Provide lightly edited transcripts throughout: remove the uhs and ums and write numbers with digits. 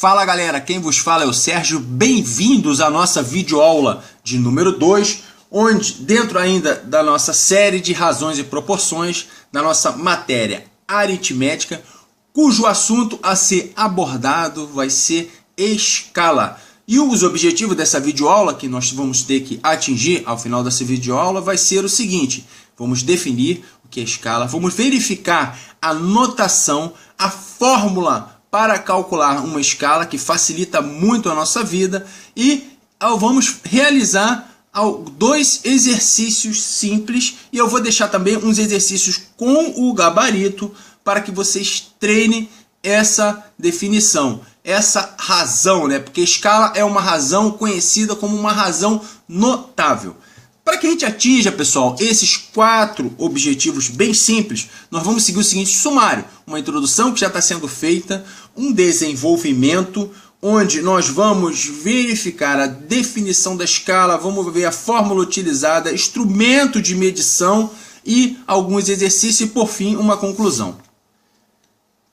Fala galera, quem vos fala é o Sérgio, bem-vindos à nossa videoaula de número 2, onde dentro ainda da nossa série de razões e proporções, da nossa matéria aritmética, cujo assunto a ser abordado vai ser escala. E os objetivos dessa videoaula que nós vamos ter que atingir ao final dessa videoaula vai ser o seguinte: vamos definir o que é escala, vamos verificar a notação, a fórmula para calcular uma escala que facilita muito a nossa vida e vamos realizar dois exercícios simples e eu vou deixar também uns exercícios com o gabarito para que vocês treinem essa definição, essa razão, né? Porque escala é uma razão conhecida como uma razão notável. Para que a gente atinja, pessoal, esses 4 objetivos bem simples, nós vamos seguir o seguinte sumário: uma introdução que já está sendo feita, um desenvolvimento, onde nós vamos verificar a definição da escala, vamos ver a fórmula utilizada, instrumento de medição e alguns exercícios e, por fim, uma conclusão.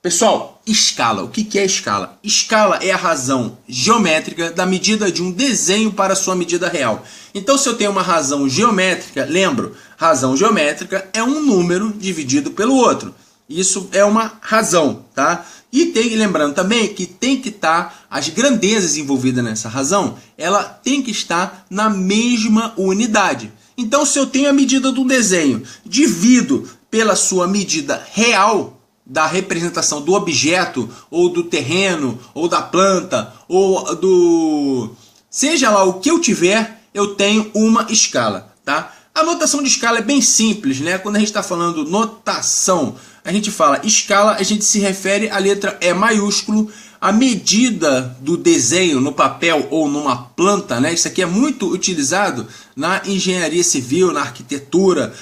Pessoal, escala. O que é escala? Escala é a razão geométrica da medida de um desenho para a sua medida real. Então, se eu tenho uma razão geométrica, lembro, razão geométrica é um número dividido pelo outro. Isso é uma razão, tá? E lembrando também que tem que estar, as grandezas envolvidas nessa razão, ela tem que estar na mesma unidade. Então, se eu tenho a medida do desenho, divido pela sua medida real, da representação do objeto, ou do terreno, ou da planta, ou do... seja lá o que eu tiver, eu tenho uma escala, tá? A notação de escala é bem simples, né? Quando a gente está falando notação, a gente fala escala, a gente se refere à letra E maiúsculo, a medida do desenho no papel ou numa planta, né? Isso aqui é muito utilizado na engenharia civil, na arquitetura,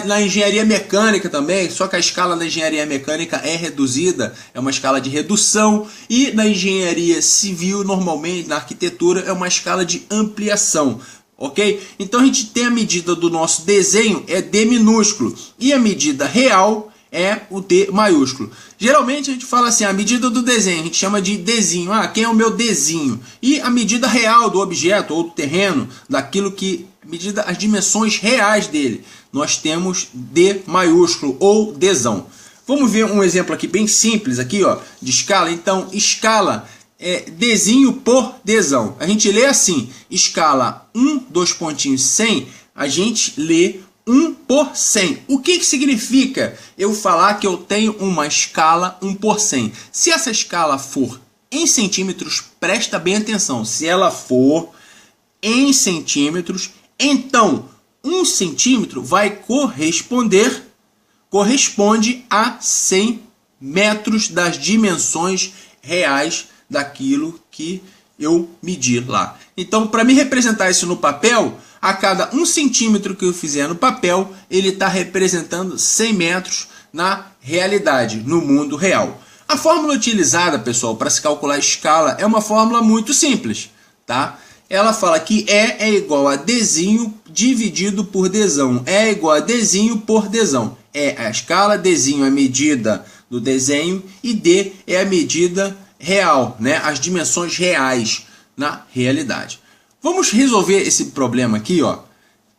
na engenharia mecânica também, só que a escala da engenharia mecânica é reduzida, é uma escala de redução, e na engenharia civil, normalmente, na arquitetura, é uma escala de ampliação. Ok? Então a gente tem a medida do nosso desenho, é D minúsculo, e a medida real é o D maiúsculo. Geralmente a gente fala assim, a medida do desenho, a gente chama de Dzinho. Ah, quem é o meu Dzinho? E a medida real do objeto ou do terreno, daquilo que medida as dimensões reais dele, nós temos D maiúsculo ou Dzão. Vamos ver um exemplo aqui bem simples aqui, ó, de escala. Então, escala é Dzinho por Dzão. A gente lê assim, escala 1, 2 pontinhos 100, a gente lê 1 por 100. O que significa eu falar que eu tenho uma escala 1 por 100? Se essa escala for em centímetros, presta bem atenção. Se ela for em centímetros, então 1 centímetro vai corresponde a 100 metros das dimensões reais daquilo que eu medi lá. Então, para me representar isso no papel, a cada 1 centímetro que eu fizer no papel, ele está representando 100 metros na realidade, no mundo real. A fórmula utilizada, pessoal, para se calcular a escala é uma fórmula muito simples, tá? Ela fala que E é igual a Dzinho dividido por Dzão. E é igual a Dzinho por Dzão. E é a escala, Dzinho é a medida do desenho e D é a medida real, né? As dimensões reais na realidade. Vamos resolver esse problema aqui, ó,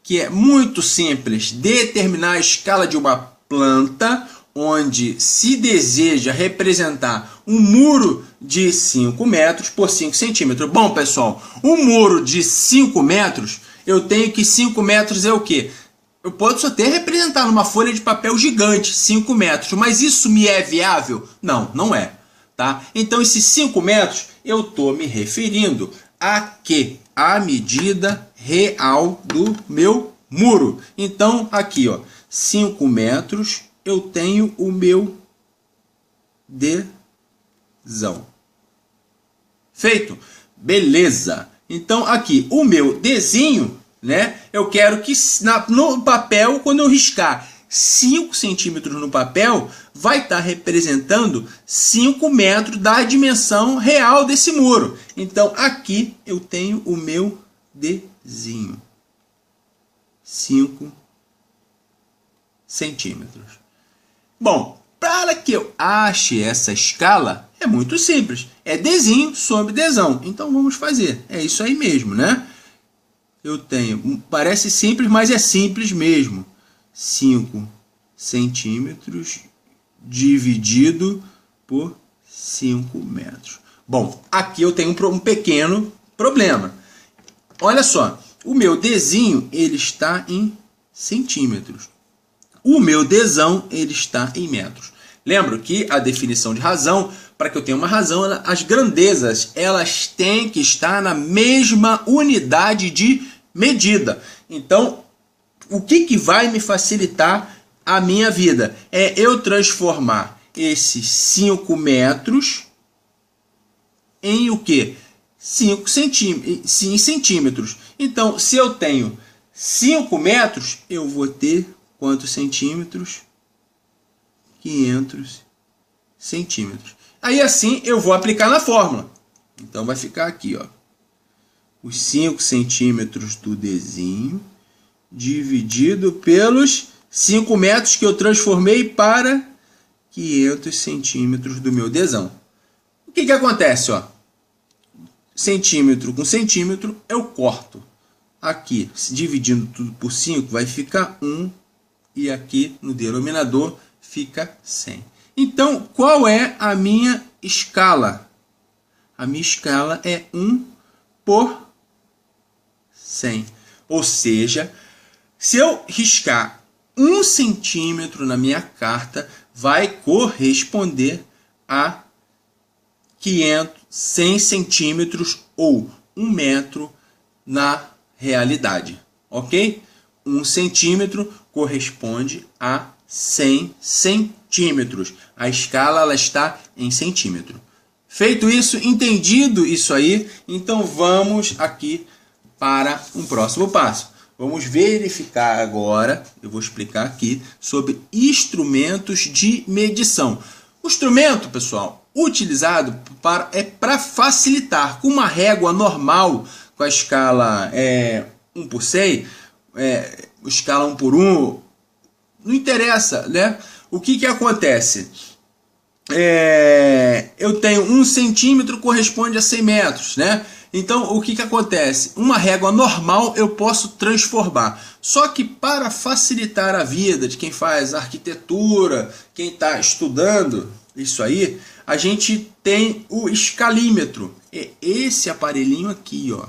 que é muito simples. Determinar a escala de uma planta, onde se deseja representar um muro de 5 metros por 5 centímetros. Bom, pessoal, um muro de 5 metros, eu tenho que 5 metros é o quê? Eu posso até representar numa folha de papel gigante 5 metros, mas isso me é viável? Não, não é. Tá? Então, esses 5 metros, eu estou me referindo a quê? A medida real do meu muro. Então, aqui, ó, 5 metros, eu tenho o meu Dzão. Feito? Beleza. Então, aqui, o meu Dzinho, né? Eu quero que no papel, quando eu riscar 5 centímetros no papel, vai estar representando 5 metros da dimensão real desse muro. Então, aqui eu tenho o meu Dzinho. 5 centímetros. Bom, para que eu ache essa escala, É muito simples. É Dzinho sobre Dzão. Então vamos fazer. É isso aí mesmo, né? Eu tenho, parece simples, mas é simples mesmo. 5 centímetros dividido por 5 metros. Bom, aqui eu tenho um pequeno problema. Olha só, o meu Dzinho ele está em centímetros. O meu Dzão ele está em metros. Lembro que a definição de razão, para que eu tenha uma razão, as grandezas elas têm que estar na mesma unidade de medida. Então, o que vai me facilitar a minha vida? É eu transformar esses 5 metros em o quê? 5 centímetros. Então, se eu tenho 5 metros, eu vou ter quantos centímetros? 500 centímetros. Aí assim eu vou aplicar na fórmula. Então vai ficar aqui, ó, os 5 centímetros do Dzinho dividido pelos 5 metros que eu transformei para 500 centímetros do meu Dzão. O que acontece? Ó? Centímetro com centímetro eu corto. Aqui, dividindo tudo por 5, vai ficar 1. E aqui no denominador fica 100. Então, qual é a minha escala? A minha escala é 1 por 100. Ou seja, se eu riscar 1 centímetro na minha carta, vai corresponder a 100 centímetros ou 1 metro na realidade. Ok? 1 centímetro corresponde a 100 centímetros. A escala ela está em centímetro. Feito isso, entendido isso aí, então vamos aqui para um próximo passo. Vamos verificar agora, eu vou explicar aqui, sobre instrumentos de medição. O instrumento, pessoal, utilizado para facilitar com uma régua normal, com a escala 1 por 100, escala 1 por 1, não interessa, né? O que acontece? Eu tenho 1 centímetro corresponde a 100 metros, né? Então, o que acontece? Uma régua normal eu posso transformar. Só que para facilitar a vida de quem faz arquitetura, quem está estudando isso aí, a gente tem o escalímetro. É esse aparelhinho aqui, ó.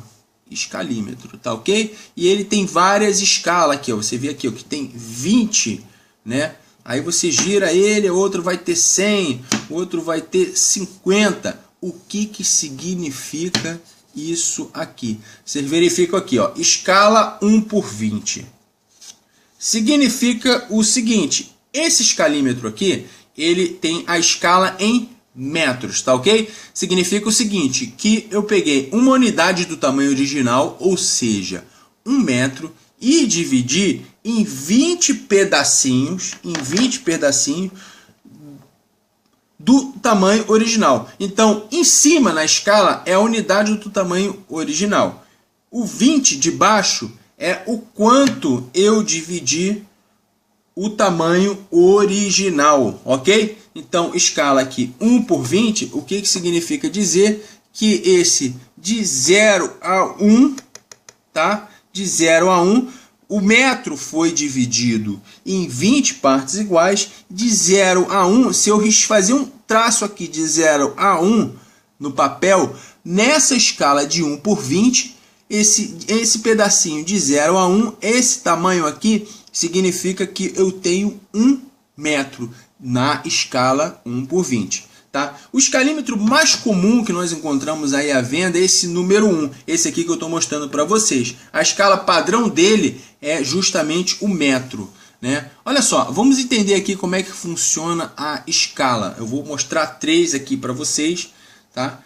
Escalímetro, tá ok? E ele tem várias escalas aqui, ó. Você vê aqui, ó, que tem 20, né? Aí você gira ele, outro vai ter 100, outro vai ter 50. O que significa isso aqui? Vocês verificam aqui, ó, escala 1 por 20. Significa o seguinte, esse escalímetro aqui, ele tem a escala em metros, tá ok? Significa o seguinte, que eu peguei uma unidade do tamanho original, ou seja, 1 metro, e dividi em 20 pedacinhos, do tamanho original. Então, em cima na escala é a unidade do tamanho original. O 20 de baixo é o quanto eu dividi o tamanho original, ok? Então, escala aqui 1 por 20, o que significa dizer que esse de 0 a 1, tá? De 0 a 1, o metro foi dividido em 20 partes iguais. De 0 a 1, se eu fazer um traço aqui de 0 a 1 no papel, nessa escala de 1 por 20, esse pedacinho de 0 a 1, esse tamanho aqui, significa que eu tenho 1 metro na escala 1 por 20. Tá? O escalímetro mais comum que nós encontramos aí à venda é esse número 1, esse aqui que eu estou mostrando para vocês. A escala padrão dele é justamente o metro, né? Olha só, vamos entender aqui como é que funciona a escala. Eu vou mostrar 3 aqui para vocês, tá?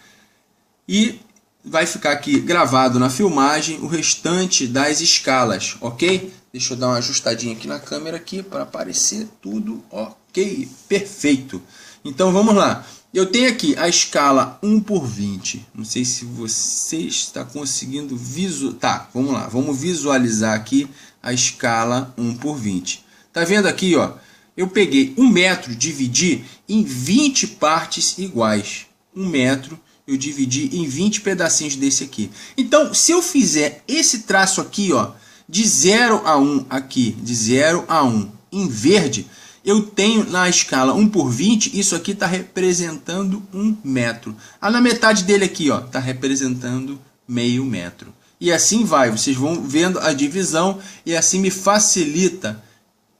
E vai ficar aqui gravado na filmagem o restante das escalas, ok? Deixa eu dar uma ajustadinha aqui na câmera aqui para aparecer tudo ok, perfeito. Então vamos lá, eu tenho aqui a escala 1 por 20, não sei se você está conseguindo visualizar, tá, vamos lá, vamos visualizar aqui a escala 1 por 20. Tá vendo aqui, ó, eu peguei 1 metro, dividi em 20 partes iguais, 1 metro, eu dividi em 20 pedacinhos desse aqui. Então, se eu fizer esse traço aqui, ó, de 0 a 1 aqui, de 0 a 1 em verde, eu tenho na escala 1 por 20, isso aqui está representando 1 metro. Na metade dele aqui, ó, está representando meio metro. E assim vai, vocês vão vendo a divisão e assim me facilita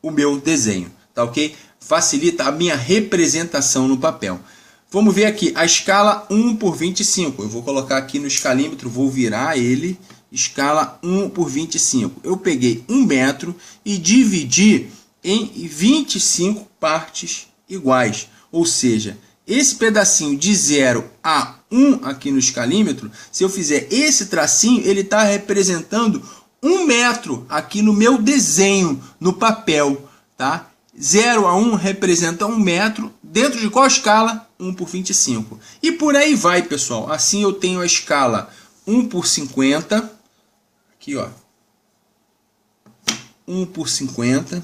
o meu desenho, tá ok? Facilita a minha representação no papel. Vamos ver aqui, a escala 1 por 25. Eu vou colocar aqui no escalímetro, vou virar ele, escala 1 por 25. Eu peguei 1 metro e dividi em 25 partes iguais. Ou seja, esse pedacinho de 0 a 1 aqui no escalímetro, se eu fizer esse tracinho, ele está representando 1 metro aqui no meu desenho, no papel, tá? 0 a 1 representa 1 metro, dentro de qual escala? 1 por 25. E por aí vai, pessoal. Assim eu tenho a escala 1 por 50, aqui ó, 1 por 50,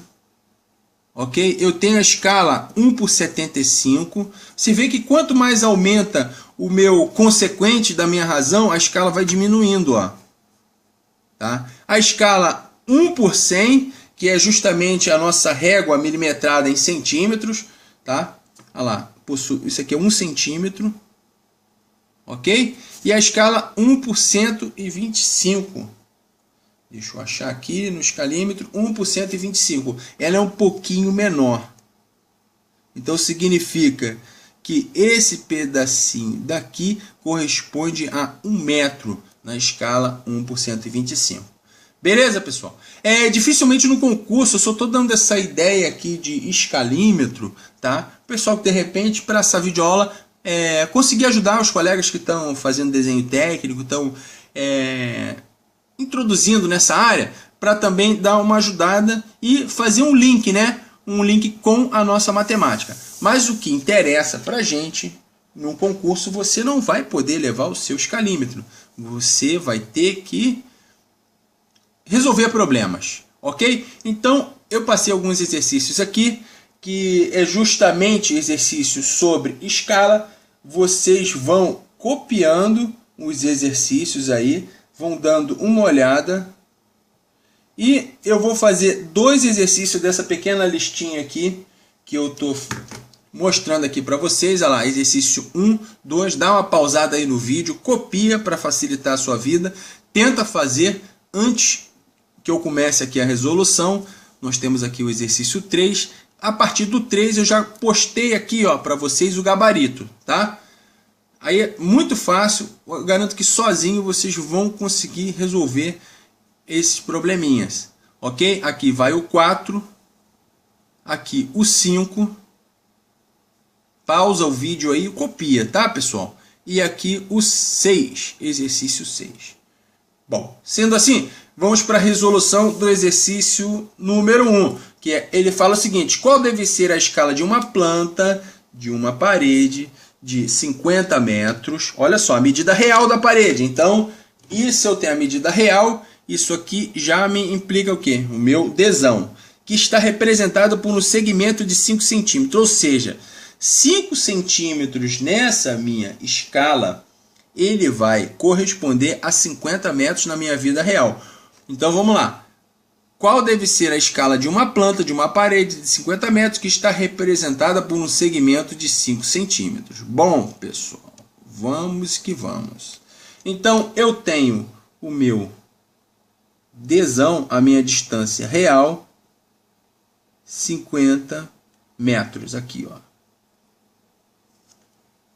ok? Eu tenho a escala 1 por 75. Você vê que quanto mais aumenta o meu consequente da minha razão, a escala vai diminuindo, ó. Tá? A escala 1 por 100, que é justamente a nossa régua milimetrada em centímetros, tá? Olha lá, isso aqui é 1 centímetro, ok? E a escala 1 por 125. Deixa eu achar aqui no escalímetro, 1 por 125. Ela é um pouquinho menor. Então significa que esse pedacinho daqui corresponde a 1 metro na escala 1 por 125. Beleza, pessoal? Dificilmente no concurso, eu só estou dando essa ideia aqui de escalímetro, tá? Pessoal que de repente, para essa videoaula, conseguir ajudar os colegas que estão fazendo desenho técnico, estão introduzindo nessa área, para também dar uma ajudada e fazer um link, né? Um link com a nossa matemática. Mas o que interessa para a gente, no concurso, você não vai poder levar o seu escalímetro. Você vai ter que resolver problemas, ok? Então, eu passei alguns exercícios aqui, que é justamente exercícios sobre escala. Vocês vão copiando os exercícios aí, vão dando uma olhada. E eu vou fazer 2 exercícios dessa pequena listinha aqui, que eu estou mostrando aqui para vocês. Olha lá, exercício 1, 2, dá uma pausada aí no vídeo, copia para facilitar a sua vida. Tenta fazer antes que eu comece aqui a resolução. Nós temos aqui o exercício 3. A partir do 3 eu já postei aqui para vocês o gabarito, tá? Aí é muito fácil, eu garanto que sozinho vocês vão conseguir resolver esses probleminhas, ok? Aqui vai o 4, aqui o 5, pausa o vídeo aí e copia, tá, pessoal? E aqui o 6, exercício 6. Bom, sendo assim, vamos para a resolução do exercício número 1, que ele fala o seguinte: qual deve ser a escala de uma planta, de uma parede, de 50 metros, olha só, a medida real da parede. Então, isso eu tenho a medida real, isso aqui já me implica o quê? O meu desão, que está representado por um segmento de 5 centímetros, ou seja, 5 centímetros nessa minha escala, ele vai corresponder a 50 metros na minha vida real. Então, vamos lá. Qual deve ser a escala de uma planta, de uma parede de 50 metros, que está representada por um segmento de 5 centímetros? Bom, pessoal, vamos que vamos. Então, eu tenho o meu desão, a minha distância real, 50 metros. Aqui, ó.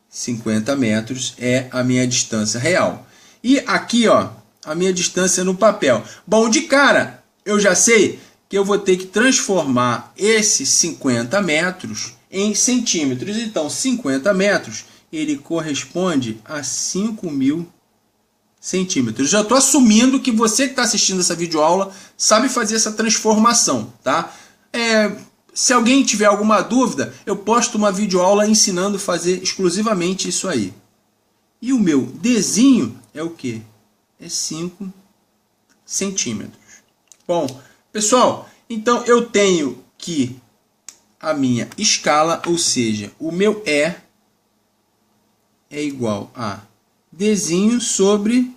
50 metros é a minha distância real. E aqui, ó, a minha distância no papel. Bom, de cara, eu já sei que eu vou ter que transformar esses 50 metros em centímetros. Então, 50 metros, ele corresponde a 5.000 centímetros. Já estou assumindo que você que está assistindo essa videoaula sabe fazer essa transformação, tá? Se alguém tiver alguma dúvida, eu posto uma videoaula ensinando a fazer exclusivamente isso aí. E o meu desenho é o quê? É 5 centímetros. Bom, pessoal, então eu tenho que a minha escala, ou seja, o meu E é igual a Dzinho sobre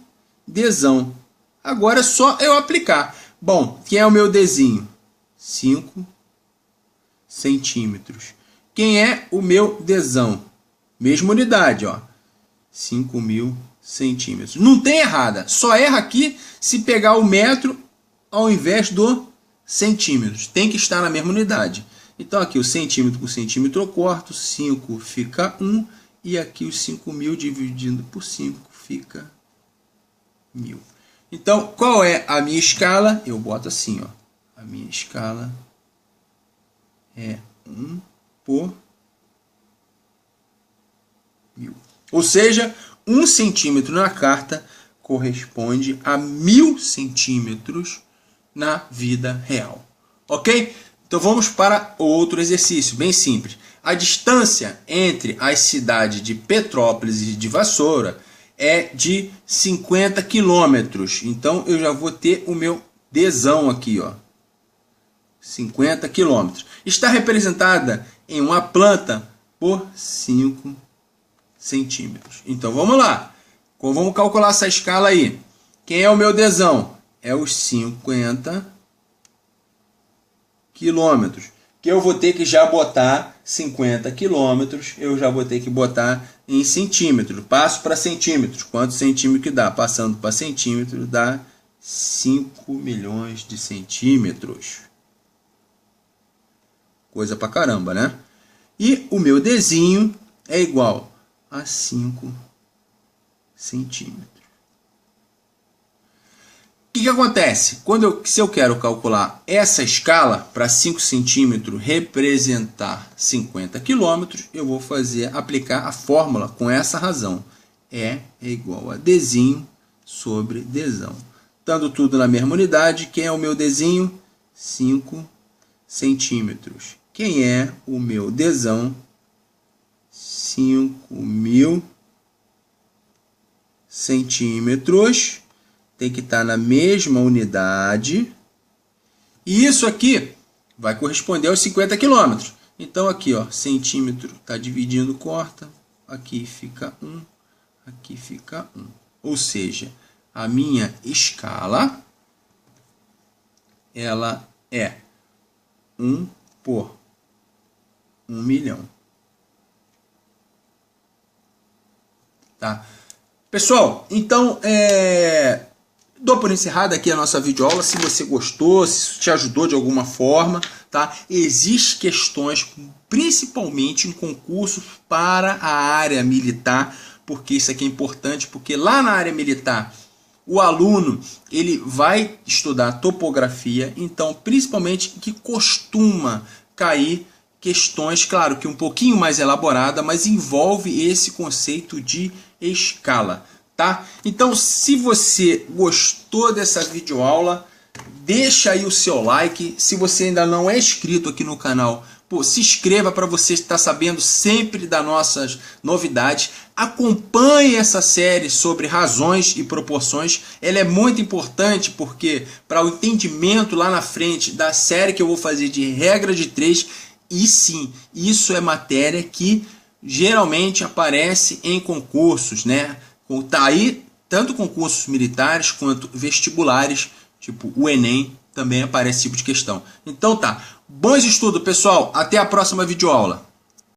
Dzão. Agora é só eu aplicar. Bom, quem é o meu Dzinho? 5 centímetros. Quem é o meu Dzão? Mesma unidade, ó. 5.000 centímetros. Não tem errada. Só erra aqui se pegar o metro ao invés do centímetros. Tem que estar na mesma unidade. Então aqui o centímetro por centímetro eu corto. 5 fica 1. E aqui os 5.000 dividindo por 5 fica 1.000. Então, qual é a minha escala? Eu boto assim, ó. A minha escala é 1 por 1.000. Ou seja, 1 centímetro na carta corresponde a 1.000 centímetros na vida real. Ok? Então vamos para outro exercício, bem simples. A distância entre as cidades de Petrópolis e de Vassoura é de 50 quilômetros. Então eu já vou ter o meu Dzão aqui, ó. 50 quilômetros. Está representada em uma planta por 5 centímetros. Então vamos lá. Vamos calcular essa escala aí. Quem é o meu Dzão? É os 50 quilômetros. Que eu vou ter que já botar 50 quilômetros. Eu já vou ter que botar em centímetros. Passo para centímetros. Quantos centímetros que dá? Passando para centímetros dá 5 milhões de centímetros. Coisa pra caramba, né? E o meu Dzinho é igual a 5 centímetros. O que acontece? Se eu quero calcular essa escala para 5 centímetros representar 50 quilômetros, eu vou aplicar a fórmula com essa razão. E é igual a Dzinho sobre Dzão. Estando tudo na mesma unidade, quem é o meu Dzinho? 5 centímetros. Quem é o meu Dzão? 5.000 centímetros. Tem que estar na mesma unidade. E isso aqui vai corresponder aos 50 quilômetros. Então aqui, ó, centímetro está dividindo, corta. Aqui fica 1, aqui fica 1. Ou seja, a minha escala ela é 1 por 1 milhão. Tá? Pessoal, então dou por encerrada aqui a nossa videoaula. Se você gostou, se isso te ajudou de alguma forma, tá? Existem questões, principalmente em concursos para a área militar, porque isso aqui é importante, porque lá na área militar o aluno ele vai estudar topografia, então principalmente que costuma cair questões, claro que um pouquinho mais elaborada, mas envolve esse conceito de escala, tá? Então, se você gostou dessa videoaula, deixa aí o seu like. Se você ainda não é inscrito aqui no canal, pô, se inscreva para você estar sabendo sempre das nossas novidades. Acompanhe essa série sobre razões e proporções. Ela é muito importante porque para o entendimento lá na frente da série que eu vou fazer de regra de 3, e sim, isso é matéria que geralmente aparece em concursos, né? Tá aí tanto concursos militares quanto vestibulares, tipo o Enem, também aparece esse tipo de questão. Então tá, bons estudos, pessoal. Até a próxima videoaula.